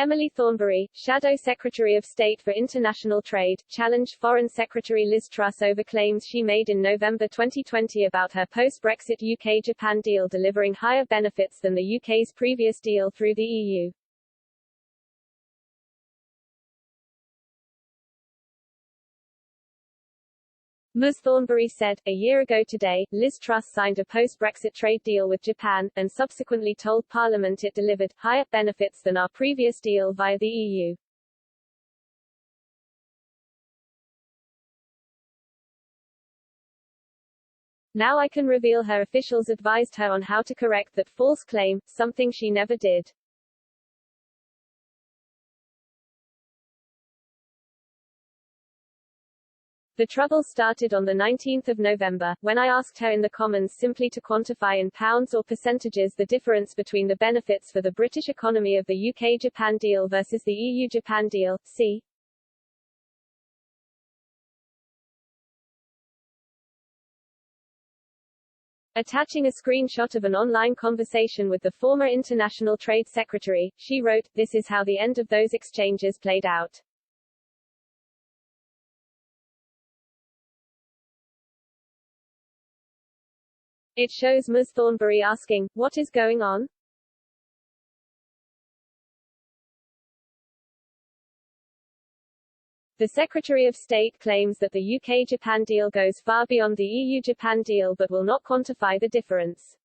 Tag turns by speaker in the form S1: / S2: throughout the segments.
S1: Emily Thornberry, Shadow Secretary of State for International Trade, challenged Foreign Secretary Liz Truss over claims she made in November 2020 about her post-Brexit UK-Japan deal delivering higher benefits than the UK's previous deal through the EU. Ms. Thornberry said, "A year ago today, Liz Truss signed a post-Brexit trade deal with Japan, and subsequently told Parliament it delivered higher benefits than our previous deal via the EU. Now I can reveal her officials advised her on how to correct that false claim, something she never did." The trouble started on 19 November, when I asked her in the Commons simply to quantify in pounds or percentages the difference between the benefits for the British economy of the UK-Japan deal versus the EU-Japan deal. See. Attaching a screenshot of an online conversation with the former International Trade Secretary, she wrote, "This is how the end of those exchanges played out." It shows Ms. Thornberry asking, "What is going on?" The Secretary of State claims that the UK-Japan deal goes far beyond the EU-Japan deal but will not quantify the difference.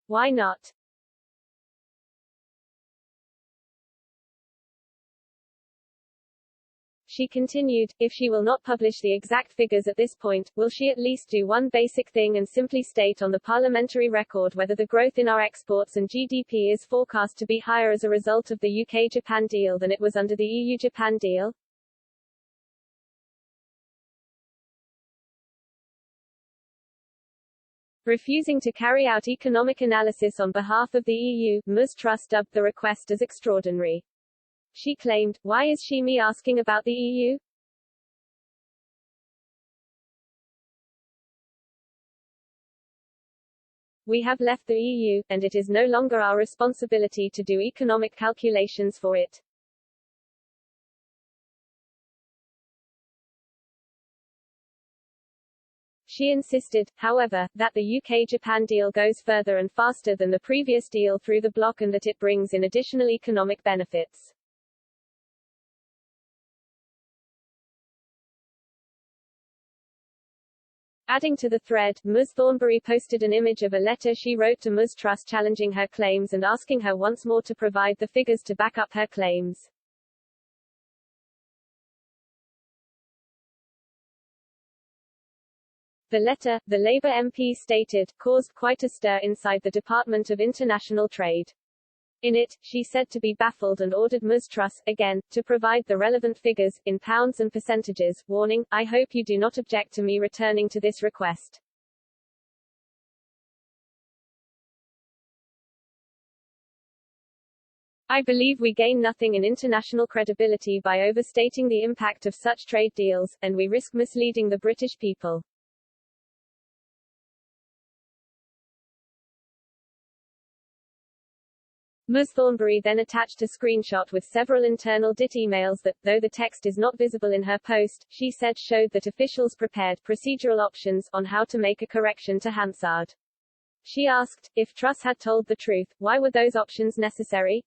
S1: Why not? She continued, "If she will not publish the exact figures at this point, will she at least do one basic thing and simply state on the parliamentary record whether the growth in our exports and GDP is forecast to be higher as a result of the UK-Japan deal than it was under the EU-Japan deal?" Refusing to carry out economic analysis on behalf of the EU, Ms. Truss dubbed the request as extraordinary. She claimed, "Why is she me asking about the EU? We have left the EU, and it is no longer our responsibility to do economic calculations for it." She insisted, however, that the UK-Japan deal goes further and faster than the previous deal through the bloc and that it brings in additional economic benefits. Adding to the thread, Ms. Thornberry posted an image of a letter she wrote to Ms. Truss challenging her claims and asking her once more to provide the figures to back up her claims. The letter, the Labour MP stated, caused quite a stir inside the Department of International Trade. In it, she said to be baffled and ordered Ms. Truss, again, to provide the relevant figures, in pounds and percentages, warning, "I hope you do not object to me returning to this request." "I believe we gain nothing in international credibility by overstating the impact of such trade deals, and we risk misleading the British people." Ms. Thornberry then attached a screenshot with several internal DIT emails that, though the text is not visible in her post, she said showed that officials prepared procedural options on how to make a correction to Hansard. She asked, if Truss had told the truth, why were those options necessary?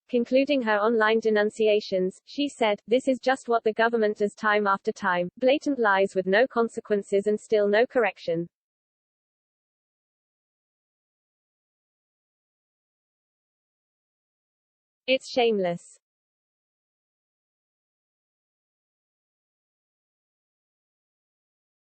S1: Concluding her online denunciations, she said, "This is just what the government does time after time, blatant lies with no consequences and still no correction." It's shameless.